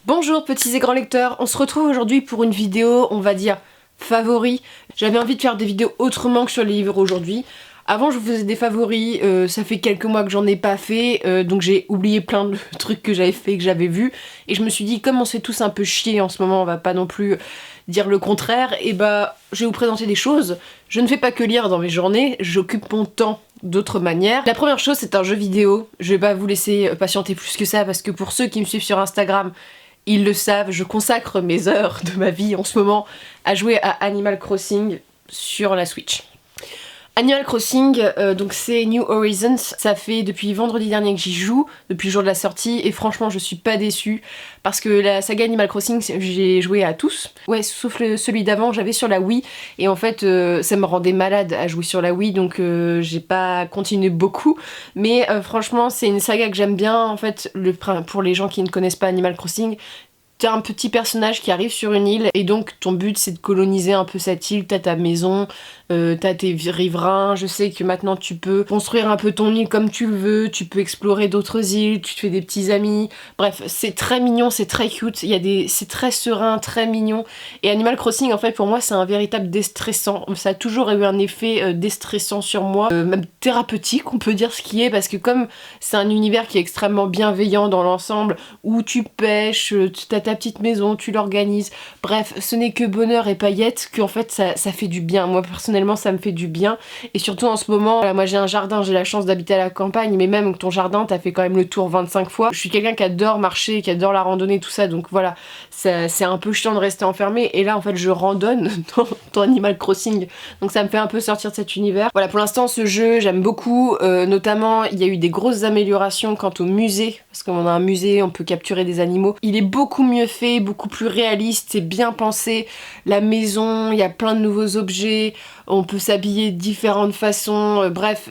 Bonjour petits et grands lecteurs, on se retrouve aujourd'hui pour une vidéo, on va dire, favoris. J'avais envie de faire des vidéos autrement que sur les livres aujourd'hui. Avant je vous faisais des favoris, ça fait quelques mois que j'en ai pas fait, donc j'ai oublié plein de trucs que j'avais fait, que j'avais vu. Et je me suis dit, comme on s'est tous un peu chier en ce moment, on va pas non plus dire le contraire, et bah je vais vous présenter des choses. Je ne fais pas que lire dans mes journées, j'occupe mon temps d'autres manières. La première chose, c'est un jeu vidéo. Je vais pas vous laisser patienter plus que ça, parce que pour ceux qui me suivent sur Instagram, ils le savent, je consacre mes heures de ma vie en ce moment à jouer à Animal Crossing sur la Switch. Animal Crossing, donc c'est New Horizons, ça fait depuis vendredi dernier que j'y joue, depuis le jour de la sortie, et franchement je suis pas déçue, parce que la saga Animal Crossing, j'ai joué à tous. Ouais, sauf celui d'avant, j'avais sur la Wii, et en fait ça me rendait malade à jouer sur la Wii, donc j'ai pas continué beaucoup, mais franchement c'est une saga que j'aime bien. En fait, pour les gens qui ne connaissent pas Animal Crossing, t'as un petit personnage qui arrive sur une île et donc ton but c'est de coloniser un peu cette île, t'as ta maison, t'as tes riverains, je sais que maintenant tu peux construire un peu ton île comme tu le veux, tu peux explorer d'autres îles, tu te fais des petits amis, bref c'est très mignon, c'est très cute, c'est très serein, très mignon, et Animal Crossing en fait pour moi c'est un véritable déstressant, ça a toujours eu un effet déstressant sur moi, même thérapeutique on peut dire ce qui est, parce que comme c'est un univers qui est extrêmement bienveillant dans l'ensemble, où tu pêches, t'as ta petite maison, tu l'organises, bref, ce n'est que bonheur et paillettes, qu'en fait ça fait du bien. Moi personnellement ça me fait du bien, et surtout en ce moment, voilà, moi j'ai un jardin, j'ai la chance d'habiter à la campagne, mais même ton jardin, t'as fait quand même le tour 25 fois. Je suis quelqu'un qui adore marcher, qui adore la randonnée, tout ça, donc voilà, c'est un peu chiant de rester enfermé, et là en fait je randonne dans Animal Crossing, donc ça me fait un peu sortir de cet univers. Voilà, pour l'instant ce jeu j'aime beaucoup, notamment il y a eu des grosses améliorations quant au musée, parce qu'on a un musée, on peut capturer des animaux. Il est beaucoup mieux fait, beaucoup plus réaliste, c'est bien pensé. La maison, il y a plein de nouveaux objets, on peut s'habiller de différentes façons, bref,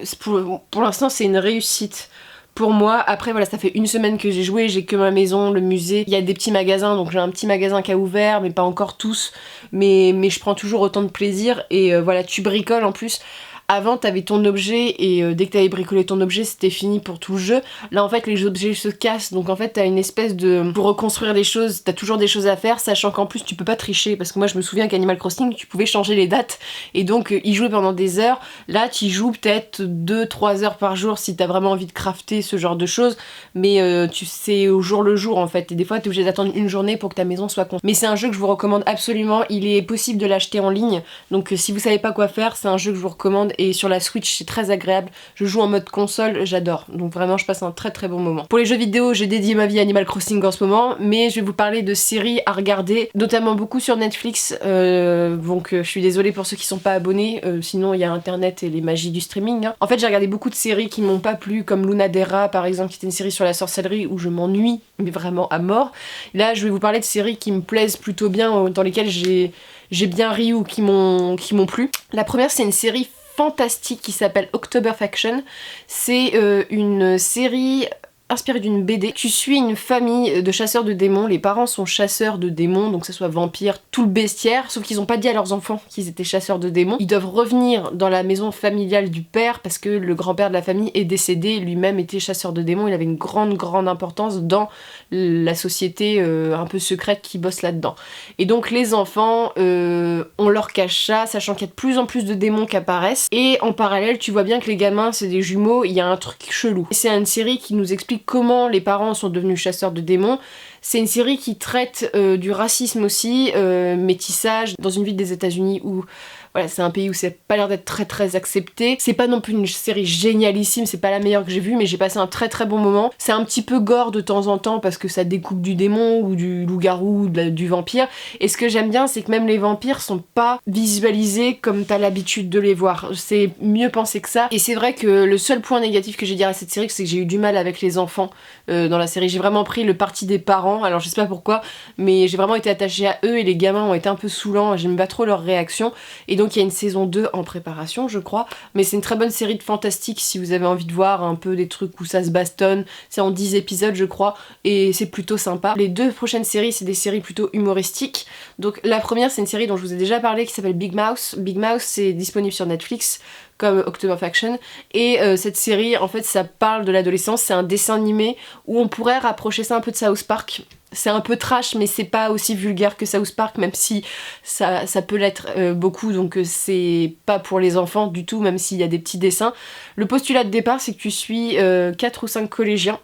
pour l'instant c'est une réussite pour moi. Après voilà, ça fait une semaine que j'ai joué, j'ai que ma maison, le musée, il y a des petits magasins, donc j'ai un petit magasin qui a ouvert, mais pas encore tous, mais je prends toujours autant de plaisir, et voilà, tu bricoles en plus. Avant t'avais ton objet et dès que t'avais bricolé ton objet c'était fini pour tout le jeu. Là en fait les objets se cassent, donc en fait t'as une espèce de... Pour reconstruire les choses, t'as toujours des choses à faire, sachant qu'en plus tu peux pas tricher, parce que moi je me souviens qu'Animal Crossing tu pouvais changer les dates et donc y jouer pendant des heures. Là tu joues peut-être 2-3 heures par jour si t'as vraiment envie de crafter ce genre de choses, mais tu sais au jour le jour en fait, et des fois t'es obligé d'attendre une journée pour que ta maison soit construite. Mais c'est un jeu que je vous recommande absolument, il est possible de l'acheter en ligne, donc si vous savez pas quoi faire, c'est un jeu que je vous recommande. Et sur la Switch c'est très agréable, je joue en mode console, j'adore, donc vraiment je passe un très très bon moment. Pour les jeux vidéo j'ai dédié ma vie à Animal Crossing en ce moment, mais je vais vous parler de séries à regarder, notamment beaucoup sur Netflix, donc je suis désolée pour ceux qui sont pas abonnés, sinon il y a internet et les magies du streaming, hein. En fait j'ai regardé beaucoup de séries qui m'ont pas plu, comme Lunadera par exemple, qui était une série sur la sorcellerie où je m'ennuie, mais vraiment à mort. Là je vais vous parler de séries qui me plaisent plutôt bien, dans lesquelles j'ai bien ri ou qui m'ont plu. La première c'est une série fantastique qui s'appelle October Faction. C'est une série inspirée d'une BD. Tu suis une famille de chasseurs de démons, les parents sont chasseurs de démons, donc que ce soit vampires, tout le bestiaire, sauf qu'ils ont pas dit à leurs enfants qu'ils étaient chasseurs de démons. Ils doivent revenir dans la maison familiale du père parce que le grand-père de la famille est décédé, lui-même était chasseur de démons, il avait une grande importance dans la société un peu secrète qui bosse là-dedans. Et donc les enfants, on leur cache ça, sachant qu'il y a de plus en plus de démons qui apparaissent, et en parallèle tu vois bien que les gamins c'est des jumeaux, il y a un truc chelou. C'est une série qui nous explique comment les parents sont devenus chasseurs de démons. C'est une série qui traite du racisme aussi, métissage, dans une ville des États-Unis où voilà, c'est un pays où c'est pas l'air d'être très accepté. C'est pas non plus une série génialissime, c'est pas la meilleure que j'ai vue, mais j'ai passé un très bon moment. C'est un petit peu gore de temps en temps parce que ça découpe du démon ou du loup-garou ou du vampire. Et ce que j'aime bien, c'est que même les vampires sont pas visualisés comme t'as l'habitude de les voir. C'est mieux pensé que ça. Et c'est vrai que le seul point négatif que j'ai dire à cette série, c'est que j'ai eu du mal avec les enfants dans la série. J'ai vraiment pris le parti des parents, alors je sais pas pourquoi, mais j'ai vraiment été attachée à eux et les gamins ont été un peu saoulants, j'aime pas trop leurs réactions. Et donc il y a une saison 2 en préparation je crois, mais c'est une très bonne série de fantastique si vous avez envie de voir un peu des trucs où ça se bastonne. C'est en 10 épisodes je crois et c'est plutôt sympa. Les deux prochaines séries c'est des séries plutôt humoristiques. Donc la première c'est une série dont je vous ai déjà parlé qui s'appelle Big Mouth. Big Mouth c'est disponible sur Netflix comme October Faction, et cette série en fait ça parle de l'adolescence, c'est un dessin animé où on pourrait rapprocher ça un peu de South Park. c'est un peu trash, mais c'est pas aussi vulgaire que South Park, même si ça peut l'être beaucoup, donc c'est pas pour les enfants du tout, même s'il y a des petits dessins. Le postulat de départ, c'est que tu suis 4 ou 5 collégiens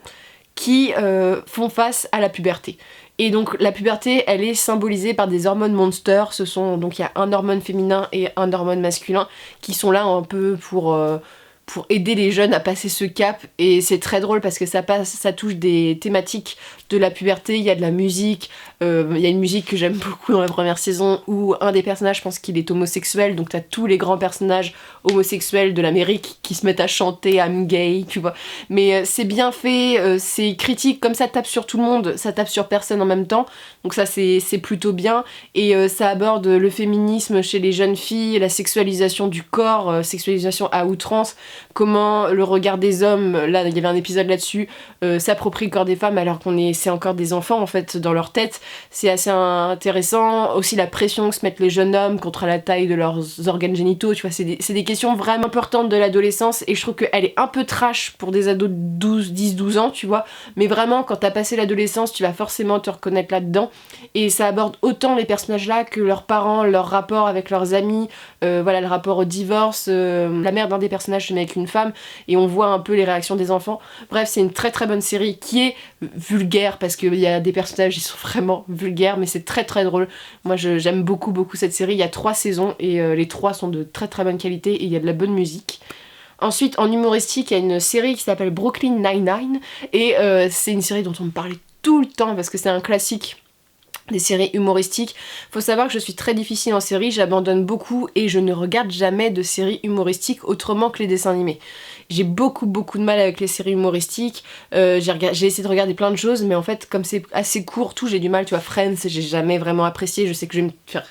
qui font face à la puberté. Et donc la puberté, elle est symbolisée par des hormones monsters. Donc il y a un hormone féminin et un hormone masculin qui sont là un peu pour aider les jeunes à passer ce cap. Et c'est très drôle parce que ça touche des thématiques de la puberté. Il y a de la musique, il y a une musique que j'aime beaucoup dans la première saison où un des personnages, je pense qu'il est homosexuel, donc t'as tous les grands personnages homosexuels de l'Amérique qui se mettent à chanter I'm gay, tu vois. Mais c'est bien fait, c'est critique, comme ça tape sur tout le monde, ça tape sur personne en même temps, donc ça c'est plutôt bien. Et ça aborde le féminisme chez les jeunes filles, la sexualisation du corps, sexualisation à outrance, comment le regard des hommes, là il y avait un épisode là-dessus, s'approprie le corps des femmes alors c'est encore des enfants en fait dans leur tête. C'est assez intéressant. Aussi la pression que se mettent les jeunes hommes contre la taille de leurs organes génitaux, tu vois, c'est des questions vraiment importantes de l'adolescence, et je trouve qu'elle est un peu trash pour des ados de 10-12 ans, tu vois, mais vraiment quand t'as passé l'adolescence, tu vas forcément te reconnaître là-dedans, et ça aborde autant les personnages là que leurs parents, leur rapport avec leurs amis, voilà, le rapport au divorce, la mère d'un des personnages se met avec une femme, et on voit un peu les réactions des enfants. Bref, c'est une très très bonne série qui est vulgaire, parce qu'il y a des personnages, ils sont vraiment vulgaires, mais c'est très très drôle. Moi j'aime beaucoup cette série. Il y a 3 saisons et les 3 sont de très très bonne qualité et il y a de la bonne musique. Ensuite, en humoristique, il y a une série qui s'appelle Brooklyn Nine-Nine, et c'est une série dont on me parlait tout le temps parce que c'est un classique des séries humoristiques. Faut savoir que je suis très difficile en série, j'abandonne beaucoup et je ne regarde jamais de séries humoristiques autrement que les dessins animés. J'ai beaucoup de mal avec les séries humoristiques, j'ai essayé de regarder plein de choses, mais en fait comme c'est assez court, j'ai du mal, tu vois. Friends, j'ai jamais vraiment apprécié, je sais que je vais me faire...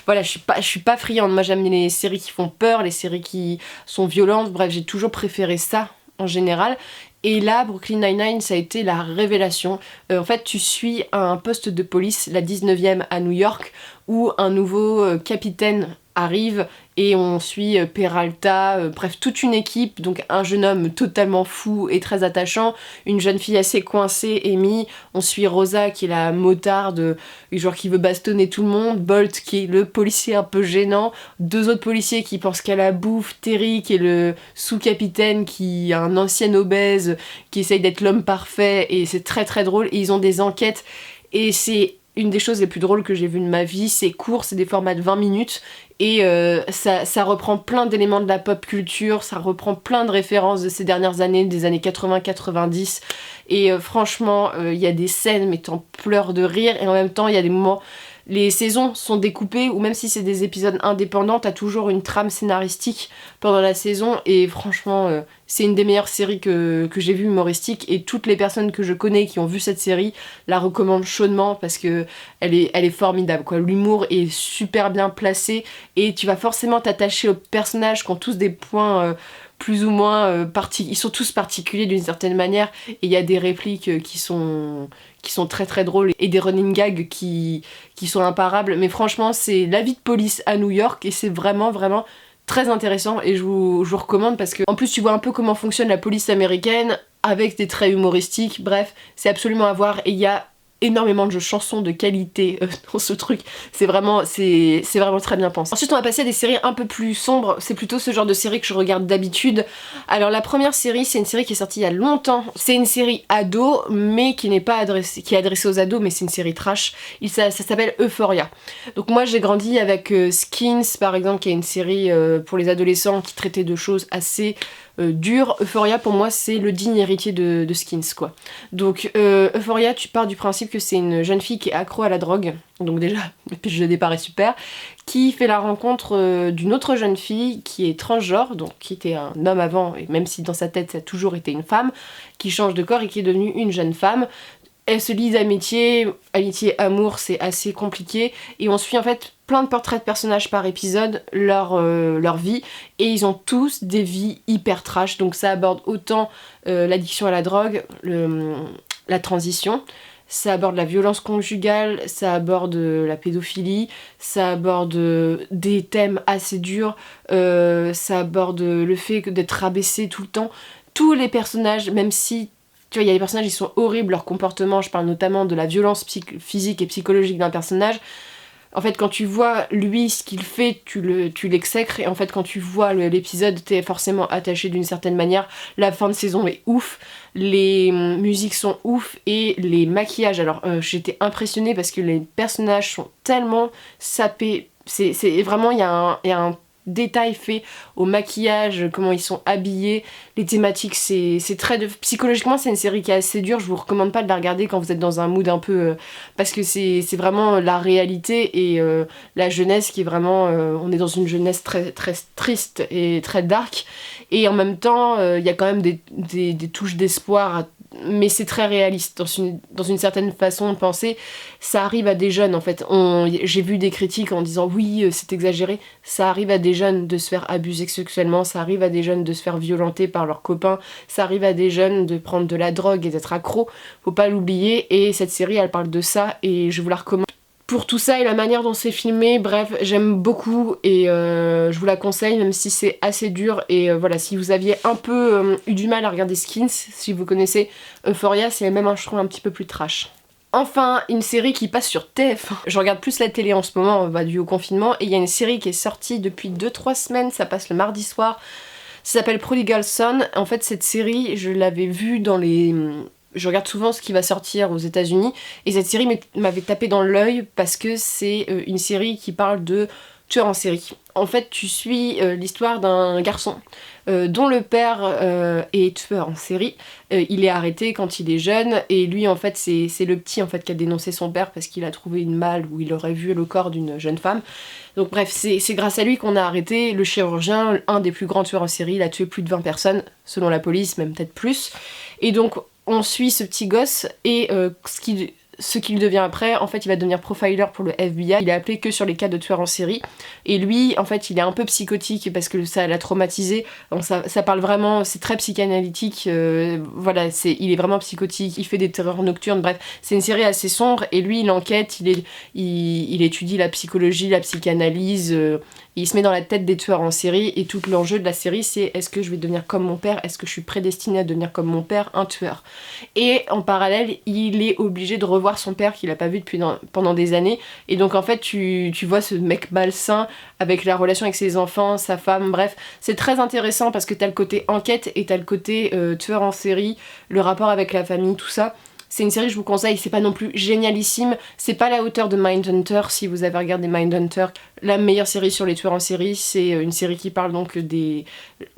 Voilà, je suis pas friande, moi j'aime les séries qui font peur, les séries qui sont violentes, bref, j'ai toujours préféré ça en général. Et là, Brooklyn Nine-Nine, ça a été la révélation. En fait, tu suis un poste de police, la 19e à New York, où un nouveau capitaine arrive et on suit Peralta, bref, toute une équipe, donc un jeune homme totalement fou et très attachant, une jeune fille assez coincée, Amy, on suit Rosa qui est la motarde, genre qui veut bastonner tout le monde, Bolt qui est le policier un peu gênant, 2 autres policiers qui pensent qu'à la bouffe, Terry qui est le sous-capitaine qui est un ancien obèse, qui essaye d'être l'homme parfait, et c'est très très drôle, et ils ont des enquêtes, et c'est une des choses les plus drôles que j'ai vues de ma vie. C'est court, c'est des formats de 20 minutes, et ça reprend plein d'éléments de la pop culture, ça reprend plein de références de ces dernières années, des années 80-90, et franchement, il y a des scènes mais t'en pleures de rire, et en même temps il y a des moments... Les saisons sont découpées, ou même si c'est des épisodes indépendants, t'as toujours une trame scénaristique pendant la saison, et franchement, c'est une des meilleures séries que j'ai vues humoristiques, et toutes les personnes que je connais qui ont vu cette série la recommandent chaudement parce que elle est formidable, quoi. L'humour est super bien placé, et tu vas forcément t'attacher aux personnages qui ont tous des points... plus ou moins ils sont tous particuliers d'une certaine manière, et il y a des répliques qui sont très très drôles, et des running gags qui sont imparables. Mais franchement, c'est la vie de police à New York, et c'est vraiment très intéressant, et je vous recommande parce que en plus tu vois un peu comment fonctionne la police américaine avec des traits humoristiques. Bref, c'est absolument à voir, et il y a énormément de chansons de qualité dans ce truc. C'est vraiment très bien pensé. Ensuite, on va passer à des séries un peu plus sombres. C'est plutôt ce genre de série que je regarde d'habitude. Alors la première série, c'est une série qui est sortie il y a longtemps. C'est une série ado, mais qui est adressée aux ados, mais c'est une série trash. Ça s'appelle Euphoria. Donc moi, j'ai grandi avec Skins, par exemple, qui est une série pour les adolescents qui traitait de choses assez dures. Euphoria, pour moi, c'est le digne héritier de Skins, quoi. Donc Euphoria, tu pars du principe que c'est une jeune fille qui est accro à la drogue, donc déjà le pitch de départ est super, qui fait la rencontre d'une autre jeune fille qui est transgenre, donc qui était un homme avant, et même si dans sa tête ça a toujours été une femme, qui change de corps et qui est devenue une jeune femme. Elles se lient d'amitié, amour, c'est assez compliqué, et on suit en fait plein de portraits de personnages par épisode, leur vie, et ils ont tous des vies hyper trash, donc ça aborde autant l'addiction à la drogue, la transition, ça aborde la violence conjugale, ça aborde la pédophilie, ça aborde des thèmes assez durs, ça aborde le fait d'être rabaissé tout le temps. Tous les personnages, même si Tu vois, il y a des personnages, ils sont horribles, leur comportement, je parle notamment de la violence physique et psychologique d'un personnage. En fait, quand tu vois lui ce qu'il fait, tu l'exècres, et en fait quand tu vois l'épisode, t'es forcément attaché d'une certaine manière. La fin de saison est ouf, les musiques sont ouf, et les maquillages, alors j'étais impressionnée parce que les personnages sont tellement sapés, c'est vraiment, il y a un détail fait au maquillage, comment ils sont habillés, les thématiques, c'est très... Psychologiquement, c'est une série qui est assez dure, je vous recommande pas de la regarder quand vous êtes dans un mood un peu... parce que c'est vraiment la réalité et la jeunesse qui est vraiment... on est dans une jeunesse très, très triste et très dark, et en même temps, il y a quand même des touches d'espoir, mais c'est très réaliste dans une certaine façon de penser. Ça arrive à des jeunes en fait. J'ai vu des critiques en disant oui c'est exagéré. Ça arrive à des jeunes de se faire abuser sexuellement, ça arrive à des jeunes de se faire violenter par leurs copains, ça arrive à des jeunes de prendre de la drogue et d'être accro. Faut pas l'oublier, et cette série elle parle de ça et je vous la recommande. Pour tout ça et la manière dont c'est filmé, bref, j'aime beaucoup et je vous la conseille même si c'est assez dur. Et voilà, si vous aviez un peu eu du mal à regarder Skins, si vous connaissez Euphoria, c'est même je trouve un petit peu plus trash. Enfin, une série qui passe sur TF1. Je regarde plus la télé en ce moment, dû au confinement, et il y a une série qui est sortie depuis 2-3 semaines, ça passe le mardi soir. Ça s'appelle Prodigal Son. En fait, cette série, je l'avais vue dans les... Je regarde souvent ce qui va sortir aux États-Unis, et cette série m'avait tapé dans l'œil parce que c'est une série qui parle de tueur en série. En fait, tu suis l'histoire d'un garçon dont le père est tueur en série. Il est arrêté quand il est jeune, et lui en fait c'est le petit en fait qui a dénoncé son père parce qu'il a trouvé une malle où il aurait vu le corps d'une jeune femme. Donc bref, c'est grâce à lui qu'on a arrêté le chirurgien, un des plus grands tueurs en série. Il a tué plus de 20 personnes selon la police, même peut-être plus. Et donc on suit ce petit gosse et ce qu'il devient après. En fait, il va devenir profiler pour le FBI. Il est appelé que sur les cas de tueurs en série. Et lui, en fait, il est un peu psychotique parce que ça l'a traumatisé. Donc ça parle vraiment, c'est très psychanalytique. Voilà, il est vraiment psychotique. Il fait des terreurs nocturnes. Bref, c'est une série assez sombre. Et lui, il enquête, il étudie la psychologie, la psychanalyse. Il se met dans la tête des tueurs en série, et tout l'enjeu de la série c'est est-ce que je vais devenir comme mon père, est-ce que je suis prédestinée à devenir comme mon père, un tueur. Et en parallèle, il est obligé de revoir son père qu'il a pas vu pendant des années, et donc en fait tu vois ce mec malsain avec la relation avec ses enfants, sa femme, bref, c'est très intéressant parce que t'as le côté enquête et t'as le côté tueur en série, le rapport avec la famille, tout ça. C'est une série que je vous conseille, c'est pas non plus génialissime, c'est pas la hauteur de Mindhunter si vous avez regardé Mindhunter. La meilleure série sur les tueurs en série, c'est une série qui parle donc des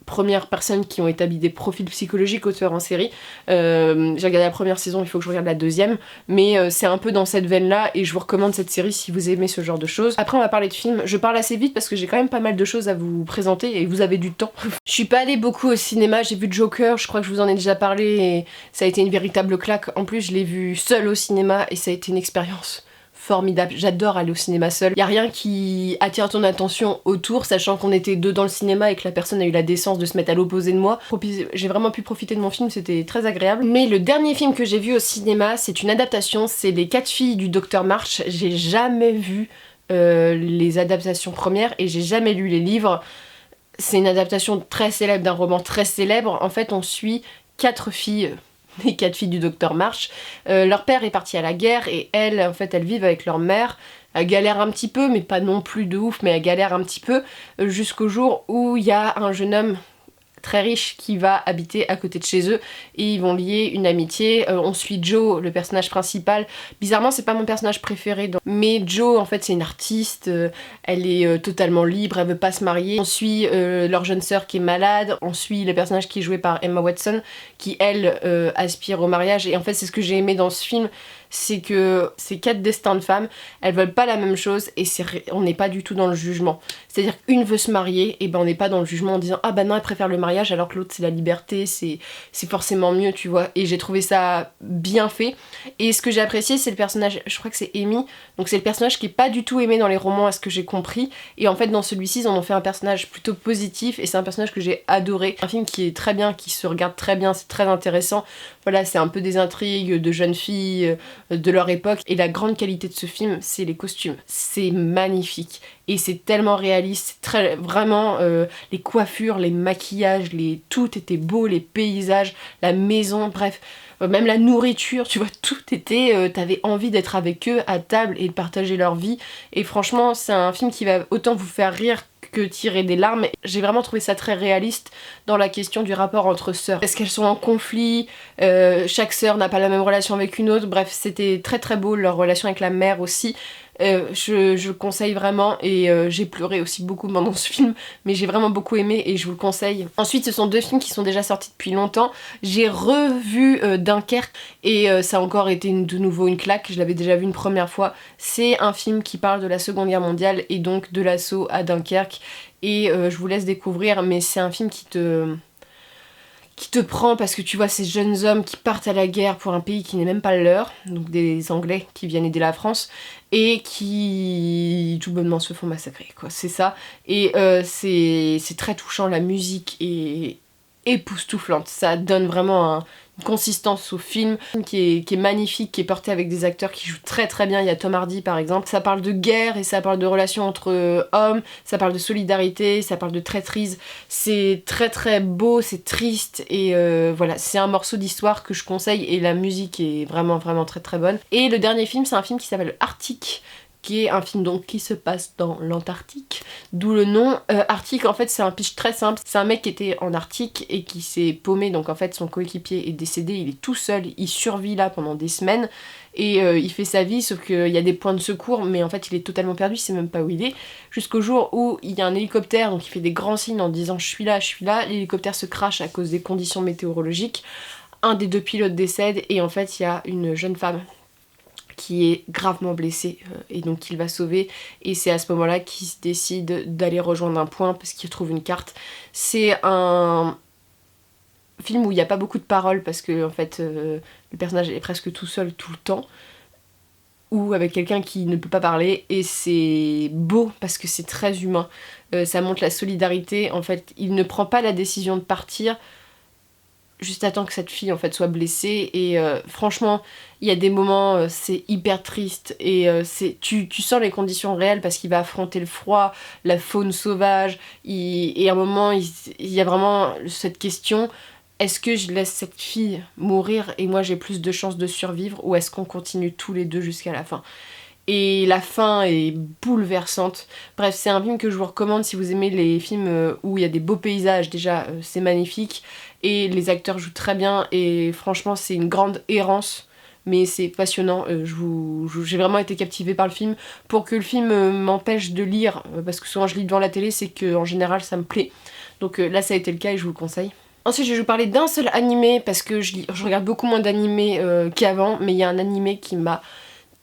premières personnes qui ont établi des profils psychologiques aux tueurs en série. J'ai regardé la première saison, il faut que je regarde la deuxième, mais c'est un peu dans cette veine-là et je vous recommande cette série si vous aimez ce genre de choses. Après on va parler de films, je parle assez vite parce que j'ai quand même pas mal de choses à vous présenter et vous avez du temps. Je suis pas allée beaucoup au cinéma, j'ai vu Joker, je crois que je vous en ai déjà parlé et ça a été une véritable claque. En plus je l'ai vu seule au cinéma et ça a été une expérience formidable. J'adore aller au cinéma seul. Y a rien qui attire ton attention autour, sachant qu'on était deux dans le cinéma et que la personne a eu la décence de se mettre à l'opposé de moi. J'ai vraiment pu profiter de mon film, c'était très agréable. Mais le dernier film que j'ai vu au cinéma, c'est une adaptation, c'est Les 4 filles du Docteur March. J'ai jamais vu les adaptations premières et j'ai jamais lu les livres. C'est une adaptation très célèbre d'un roman très célèbre. En fait, on suit 4 filles... les 4 filles du Docteur March. Leur père est parti à la guerre et elles, en fait, elles vivent avec leur mère. Elles galèrent un petit peu, mais pas non plus de ouf, mais elles galèrent un petit peu, jusqu'au jour où il y a un jeune homme très riche qui va habiter à côté de chez eux et ils vont lier une amitié. On suit Jo, le personnage principal. Bizarrement c'est pas mon personnage préféré mais Jo en fait c'est une artiste, elle est totalement libre, elle veut pas se marier. On suit leur jeune sœur qui est malade, on suit le personnage qui est joué par Emma Watson qui elle aspire au mariage et en fait c'est ce que j'ai aimé dans ce film, c'est que ces 4 destins de femmes, elles veulent pas la même chose et on n'est pas du tout dans le jugement. C'est-à-dire qu'une veut se marier, et ben on n'est pas dans le jugement en disant ah bah non elle préfère le mariage alors que l'autre c'est la liberté, c'est forcément mieux tu vois. Et j'ai trouvé ça bien fait. Et ce que j'ai apprécié c'est le personnage, je crois que c'est Amy, donc c'est le personnage qui est pas du tout aimé dans les romans à ce que j'ai compris. Et en fait dans celui-ci ils en ont fait un personnage plutôt positif et c'est un personnage que j'ai adoré. Un film qui est très bien, qui se regarde très bien, c'est très intéressant. Voilà, c'est un peu des intrigues de jeunes filles de leur époque. Et la grande qualité de ce film, c'est les costumes. C'est magnifique. Et c'est tellement réaliste, c'est très, vraiment, les coiffures, les maquillages, tout était beau, les paysages, la maison, bref. Même la nourriture, tu vois, tout était... t'avais envie d'être avec eux à table et de partager leur vie. Et franchement, c'est un film qui va autant vous faire rire que tirer des larmes. J'ai vraiment trouvé ça très réaliste dans la question du rapport entre sœurs. Est-ce qu'elles sont en conflit? Chaque sœur n'a pas la même relation avec une autre. Bref, c'était très très beau, leur relation avec la mère aussi. Je le conseille vraiment et j'ai pleuré aussi beaucoup pendant ce film, mais j'ai vraiment beaucoup aimé et je vous le conseille. Ensuite, ce sont 2 films qui sont déjà sortis depuis longtemps. J'ai revu Dunkerque et ça a encore été de nouveau une claque. Je l'avais déjà vu une première fois. C'est un film qui parle de la Seconde Guerre mondiale et donc de l'assaut à Dunkerque et je vous laisse découvrir, mais c'est un film qui te prend parce que tu vois ces jeunes hommes qui partent à la guerre pour un pays qui n'est même pas leur, donc des Anglais qui viennent aider la France et qui tout bonnement se font massacrer, quoi, c'est ça. Et c'est très touchant, la musique est époustouflante, ça donne vraiment une consistance au film qui est magnifique, qui est porté avec des acteurs qui jouent très très bien. Il y a Tom Hardy par exemple. Ça parle de guerre et ça parle de relations entre hommes, ça parle de solidarité, ça parle de traîtrise. C'est très très beau, c'est triste et voilà, c'est un morceau d'histoire que je conseille et la musique est vraiment vraiment très très bonne. Et le dernier film, c'est un film qui s'appelle Arctique, qui est un film donc qui se passe dans l'Antarctique, d'où le nom. Arctique, en fait, c'est un pitch très simple. C'est un mec qui était en Arctique et qui s'est paumé, donc en fait son coéquipier est décédé, il est tout seul, il survit là pendant des semaines et il fait sa vie, sauf qu'il y a des points de secours, mais en fait il est totalement perdu, il sait même pas où il est, jusqu'au jour où il y a un hélicoptère, donc il fait des grands signes en disant je suis là, l'hélicoptère se crache à cause des conditions météorologiques, un des 2 pilotes décède et en fait il y a une jeune femme qui est gravement blessé et donc il va sauver et c'est à ce moment là qu'il décide d'aller rejoindre un point parce qu'il trouve une carte. C'est un film où il n'y a pas beaucoup de paroles parce que en fait le personnage est presque tout seul tout le temps ou avec quelqu'un qui ne peut pas parler et c'est beau parce que c'est très humain. Ça montre la solidarité, en fait il ne prend pas la décision de partir juste attends que cette fille en fait soit blessée et franchement il y a des moments c'est hyper triste et tu sens les conditions réelles parce qu'il va affronter le froid, la faune sauvage et à un moment il y a vraiment cette question, est-ce que je laisse cette fille mourir et moi j'ai plus de chances de survivre ou est-ce qu'on continue tous les deux jusqu'à la fin? Et la fin est bouleversante. Bref, c'est un film que je vous recommande si vous aimez les films où il y a des beaux paysages, déjà c'est magnifique et les acteurs jouent très bien et franchement c'est une grande errance mais c'est passionnant, j'ai vraiment été captivée par le film. Pour que le film m'empêche de lire, parce que souvent je lis devant la télé, c'est qu'en général ça me plaît. Donc là ça a été le cas et je vous le conseille. Ensuite je vais vous parler d'un seul animé parce que je regarde beaucoup moins d'animés qu'avant, mais il y a un animé qui m'a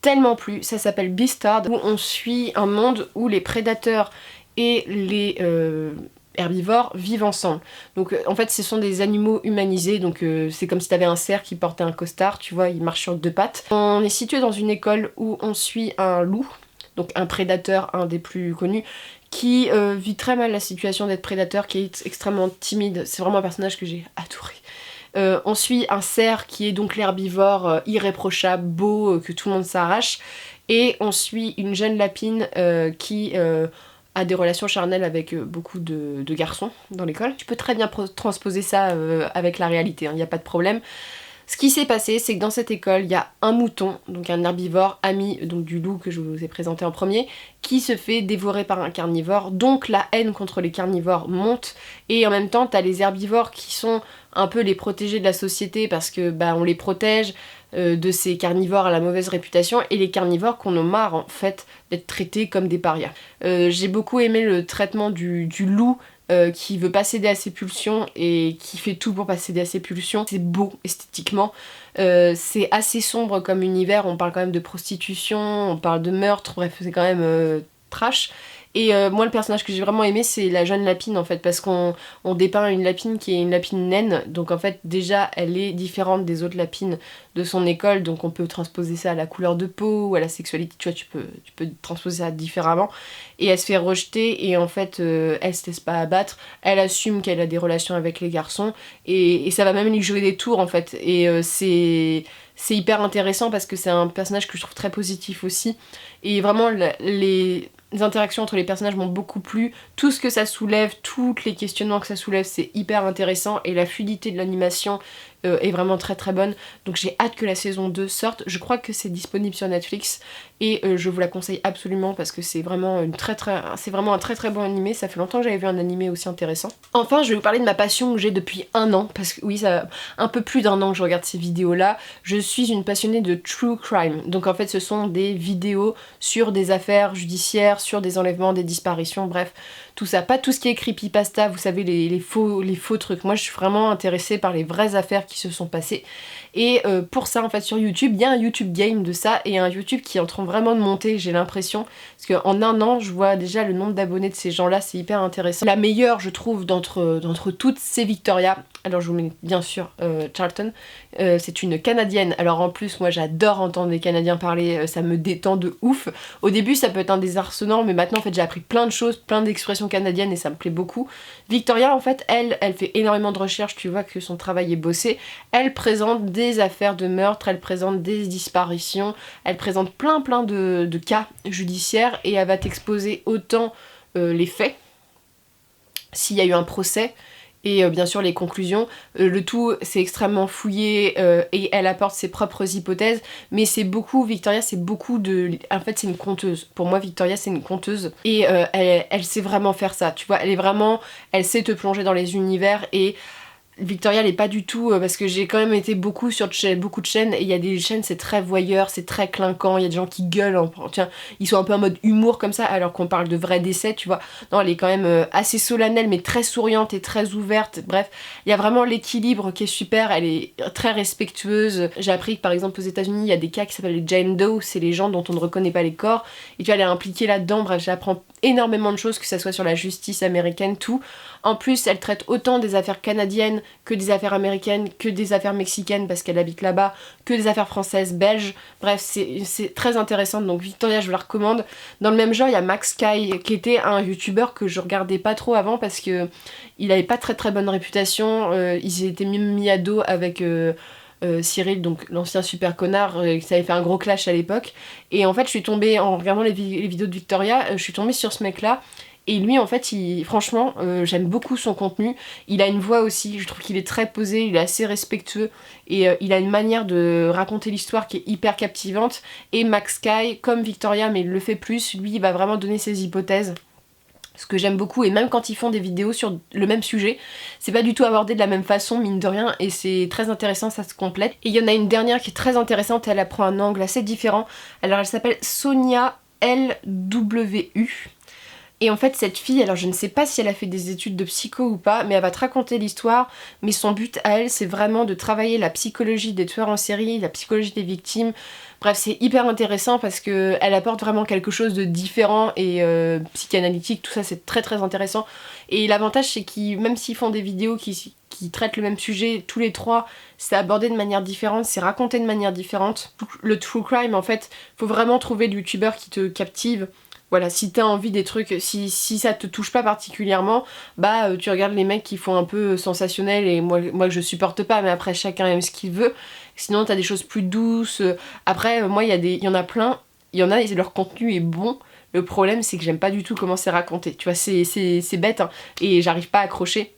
tellement plu, ça s'appelle Beastars, où on suit un monde où les prédateurs et les herbivores vivent ensemble. Donc en fait ce sont des animaux humanisés, donc c'est comme si t'avais un cerf qui portait un costard, tu vois, il marche sur 2 pattes. On est situé dans une école où on suit un loup, donc un prédateur, un des plus connus, qui vit très mal la situation d'être prédateur, qui est extrêmement timide. C'est vraiment un personnage que j'ai adoré. On suit un cerf qui est donc l'herbivore irréprochable, beau, que tout le monde s'arrache. Et on suit une jeune lapine qui a des relations charnelles avec beaucoup de garçons dans l'école. Tu peux très bien transposer ça avec la réalité, il n'y a pas de problème. Ce qui s'est passé, c'est que dans cette école, il y a un mouton, donc un herbivore, ami donc du loup que je vous ai présenté en premier, qui se fait dévorer par un carnivore, donc la haine contre les carnivores monte, et en même temps, t'as les herbivores qui sont un peu les protégés de la société parce que bah on les protège de ces carnivores à la mauvaise réputation, et les carnivores qu'on a marre en fait d'être traités comme des parias. J'ai beaucoup aimé le traitement du loup, qui veut pas céder à ses pulsions et qui fait tout pour pas céder à ses pulsions. C'est beau esthétiquement, c'est assez sombre comme univers, on parle quand même de prostitution, on parle de meurtre, bref c'est quand même trash. Et moi le personnage que j'ai vraiment aimé c'est la jeune Lapine en fait, parce qu'on dépeint une Lapine qui est une Lapine naine, donc en fait déjà elle est différente des autres Lapines de son école, donc on peut transposer ça à la couleur de peau ou à la sexualité, tu vois, tu peux transposer ça différemment. Et elle se fait rejeter et en fait elle se laisse pas abattre, elle assume qu'elle a des relations avec les garçons et ça va même lui jouer des tours en fait. Et c'est hyper intéressant parce que c'est un personnage que je trouve très positif aussi. Et vraiment les interactions entre les personnages m'ont beaucoup plu. Tout ce que ça soulève, tous les questionnements que ça soulève, c'est hyper intéressant. Et la fluidité de l'animation est vraiment très très bonne. Donc j'ai hâte que la saison 2 sorte. Je crois que c'est disponible sur Netflix. Et je vous la conseille absolument parce que c'est vraiment c'est vraiment un très très bon animé. Ça fait longtemps que j'avais vu un animé aussi intéressant. Enfin, je vais vous parler de ma passion que j'ai depuis un an. Parce que oui, ça un peu plus d'un an que je regarde ces vidéos-là. Je suis une passionnée de true crime. Donc en fait, ce sont des vidéos sur des affaires judiciaires, sur des enlèvements, des disparitions, bref, tout ça. Pas tout ce qui est creepypasta, vous savez, les faux trucs. Moi, je suis vraiment intéressée par les vraies affaires qui se sont passées. Et pour ça, en fait, sur YouTube, il y a un YouTube game de ça et un YouTube qui est en train vraiment de monter, j'ai l'impression. Parce qu'en un an, je vois déjà le nombre d'abonnés de ces gens-là, c'est hyper intéressant. La meilleure, je trouve, d'entre toutes, c'est Victoria. Alors, je vous mets bien sûr Charlton. C'est une Canadienne. Alors, en plus, moi, j'adore entendre des Canadiens parler. Ça me détend de ouf. Au début, ça peut être un désarçonnant, mais maintenant, en fait, j'ai appris plein de choses, plein d'expressions canadiennes et ça me plaît beaucoup. Victoria, en fait, elle fait énormément de recherches. Tu vois que son travail est bossé. Elle présente des affaires de meurtre, elle présente des disparitions, elle présente plein de cas judiciaires et elle va t'exposer autant les faits, s'il y a eu un procès, et bien sûr les conclusions. Le tout c'est extrêmement fouillé et elle apporte ses propres hypothèses, mais c'est beaucoup, Victoria c'est beaucoup de... En fait c'est une conteuse, pour moi Victoria c'est une conteuse et elle sait vraiment faire ça, tu vois, elle sait te plonger dans les univers. Et Victoria elle est pas du tout, parce que j'ai quand même été beaucoup sur beaucoup de chaînes et il y a des chaînes c'est très voyeur, c'est très clinquant, il y a des gens qui gueulent, tiens, ils sont un peu en mode humour comme ça alors qu'on parle de vrais décès, tu vois. Non, elle est quand même assez solennelle mais très souriante et très ouverte, bref, il y a vraiment l'équilibre qui est super, elle est très respectueuse. J'ai appris que par exemple aux États-Unis il y a des cas qui s'appellent les Jane Doe, c'est les gens dont on ne reconnaît pas les corps, et tu vois elle est impliquée là-dedans, bref j'apprends énormément de choses, que ça soit sur la justice américaine, tout. En plus, elle traite autant des affaires canadiennes que des affaires américaines, que des affaires mexicaines parce qu'elle habite là-bas, que des affaires françaises, belges. Bref, c'est très intéressant, donc Victoria, je vous la recommande. Dans le même genre, il y a Max Sky, qui était un youtubeur que je regardais pas trop avant parce que il avait pas très bonne réputation. Il était mis à dos avec... Cyril, donc l'ancien super connard, ça avait fait un gros clash à l'époque. Et en fait, je suis tombée, en regardant les vidéos de Victoria, je suis tombée sur ce mec-là. Et lui, en fait, franchement, j'aime beaucoup son contenu. Il a une voix aussi, je trouve qu'il est très posé, il est assez respectueux. Et il a une manière de raconter l'histoire qui est hyper captivante. Et Max Sky, comme Victoria, mais il le fait plus, lui, il va vraiment donner ses hypothèses. Ce que j'aime beaucoup, et même quand ils font des vidéos sur le même sujet, c'est pas du tout abordé de la même façon, mine de rien, et c'est très intéressant, ça se complète. Et il y en a une dernière qui est très intéressante, elle prend un angle assez différent. Alors elle s'appelle Sonia LWU. Et en fait cette fille, alors je ne sais pas si elle a fait des études de psycho ou pas, mais elle va te raconter l'histoire, mais son but à elle c'est vraiment de travailler la psychologie des tueurs en série, la psychologie des victimes. Bref, c'est hyper intéressant parce que elle apporte vraiment quelque chose de différent et psychanalytique, tout ça c'est très intéressant. Et l'avantage c'est qu'ils, même s'ils font des vidéos qui traitent le même sujet, tous les trois, c'est abordé de manière différente, c'est raconté de manière différente. Le true crime en fait, faut vraiment trouver le youtubeur qui te captive. Voilà, si t'as envie des trucs, si ça te touche pas particulièrement, bah tu regardes les mecs qui font un peu sensationnel et moi que je supporte pas, mais après chacun aime ce qu'il veut. Sinon t'as des choses plus douces. Après moi il y en a plein, il y en a et leur contenu est bon. Le problème c'est que j'aime pas du tout comment c'est raconté. Tu vois, c'est bête hein, et j'arrive pas à accrocher.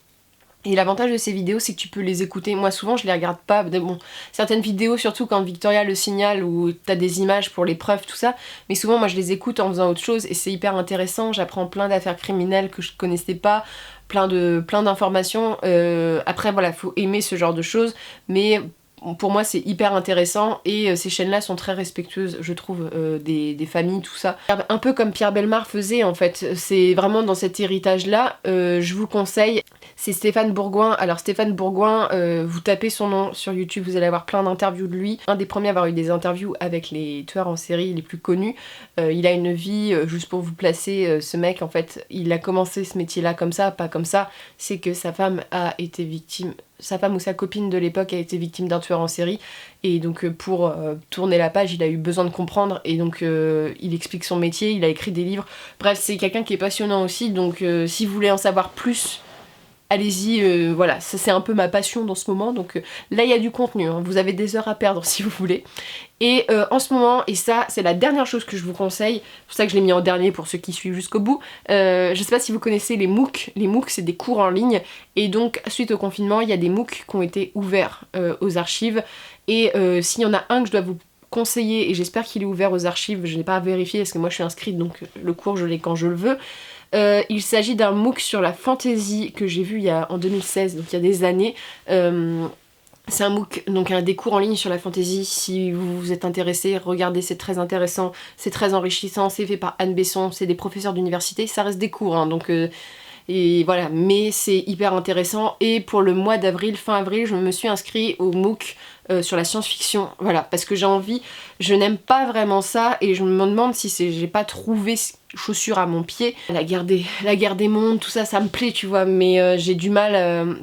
Et l'avantage de ces vidéos, c'est que tu peux les écouter. Moi, souvent, je les regarde pas. Bon, certaines vidéos, surtout quand Victoria le signale, où t'as des images pour les preuves, tout ça. Mais souvent, moi, je les écoute en faisant autre chose et c'est hyper intéressant. J'apprends plein d'affaires criminelles que je connaissais pas, plein d'informations. Après, voilà, faut aimer ce genre de choses. Mais pour moi c'est hyper intéressant et ces chaînes là sont très respectueuses je trouve des familles, tout ça. Un peu comme Pierre Bellemare faisait en fait, c'est vraiment dans cet héritage là, je vous conseille, c'est Stéphane Bourgoin. Alors Stéphane Bourgoin, vous tapez son nom sur YouTube, vous allez avoir plein d'interviews de lui. Un des premiers à avoir eu des interviews avec les tueurs en série les plus connus. Il a une vie, juste pour vous placer, ce mec en fait, il a commencé ce métier là comme ça, pas comme ça, c'est que sa femme a été victime, sa femme ou sa copine de l'époque a été victime d'un tueur en série et donc pour tourner la page il a eu besoin de comprendre et donc il explique son métier, il a écrit des livres, bref c'est quelqu'un qui est passionnant aussi donc si vous voulez en savoir plus allez-y, voilà, ça c'est un peu ma passion dans ce moment, donc là il y a du contenu, hein, vous avez des heures à perdre si vous voulez. Et en ce moment, et ça c'est la dernière chose que je vous conseille, c'est pour ça que je l'ai mis en dernier pour ceux qui suivent jusqu'au bout, je sais pas si vous connaissez les MOOC. Les MOOC c'est des cours en ligne, et donc suite au confinement il y a des MOOC qui ont été ouverts aux archives, et s'il y en a un que je dois vous conseiller, et j'espère qu'il est ouvert aux archives, je n'ai pas à vérifier parce que moi je suis inscrite donc le cours je l'ai quand je le veux. Il s'agit d'un MOOC sur la fantasy que j'ai vu en 2016, donc il y a des années. C'est un MOOC, donc des cours en ligne sur la fantasy. Si vous vous êtes intéressé, regardez, c'est très intéressant, c'est très enrichissant, c'est fait par Anne Besson, c'est des professeurs d'université, ça reste des cours, hein, donc et voilà, mais c'est hyper intéressant. Et pour le mois d'avril, fin avril, je me suis inscrite au MOOC sur la science-fiction, voilà, parce que j'ai envie, je n'aime pas vraiment ça, et je me demande si j'ai pas trouvé chaussure à mon pied. La guerre des mondes, tout ça, ça me plaît, tu vois, mais j'ai du mal,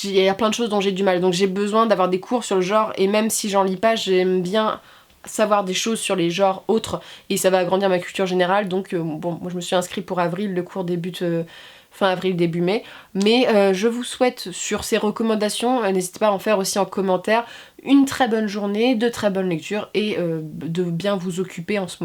il y a plein de choses dont j'ai du mal, donc j'ai besoin d'avoir des cours sur le genre, et même si j'en lis pas, j'aime bien savoir des choses sur les genres autres, et ça va agrandir ma culture générale, donc bon, moi je me suis inscrite pour avril, le cours débute fin avril, début mai, mais je vous souhaite sur ces recommandations, n'hésitez pas à en faire aussi en commentaire, une très bonne journée, de très bonnes lectures, et de bien vous occuper en ce moment.